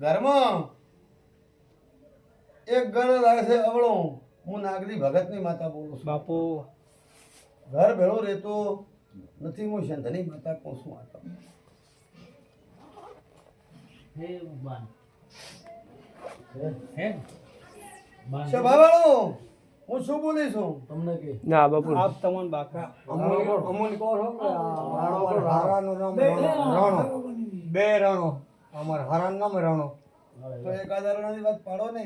ઘરમાં એક ઘર રહે છે અવળો. હું નાગરી ભગતની માતા બોલું છું. બાપુ ઘર ભેળો રહેતો નથી. હું શંધની માતા કહું છું. આતો સભાવાળો હું શું બોલી છું તમને કે ના બાપુ આપ તમને બાકા અમોન કહો છો કે હારાનું નામ રાણો. બે રાણો. અમાર હારાનું નામ રાણો. તો એકાદ રાણાની વાત પાડો ને.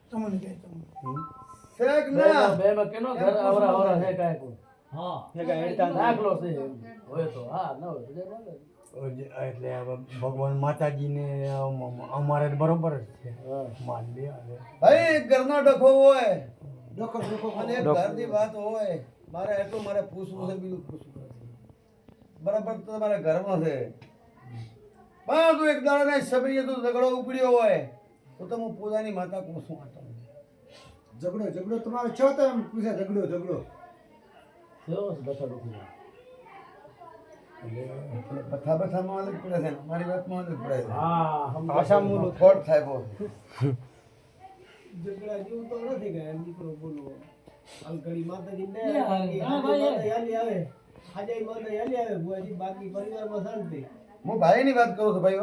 તમને કે શેક ના બે માં કેનો ઘર આવરા આવરા છે કાય કો હા હે કા હેડતા નાખલો છે હોય તો હા ન હોય તો એટલે ભગવાન માતાજીને અમારે બરોબર જ છે. માન લે ભાઈ એક ઘરનો ડખો હોય અને એક ઘરની વાત હોય. મારે એટલું મારે પૂછવું છે, બીજું પૂછવું નથી. બરાબર તો તમારા ઘરમાં છે પણ તું એક દાડો ને સબરીએ તો ઝઘડો ઉપડ્યો હોય તો હું પૂજાની માતા કહું છું. ઝઘડો તમારે છો તો એમ પૂછે ઝઘડો કેવો છે બતા ડોકી બથા બથામાં અલગ પડે છે ને મારી વાતમાં અલગ પડે છે. હા ભાષા મૂળ ખોટ થાય બહુ. ઝઘડા જેવું તો નથી ગયા દીકરો બોલો અલકડી માતાજી ને હાલી આવે હાજઈ માતા હાલી આવે બુઆજી બાકી પરિવારમાં શાંતિ. હું ભાઈની વાત કરું છું ભાઈઓ.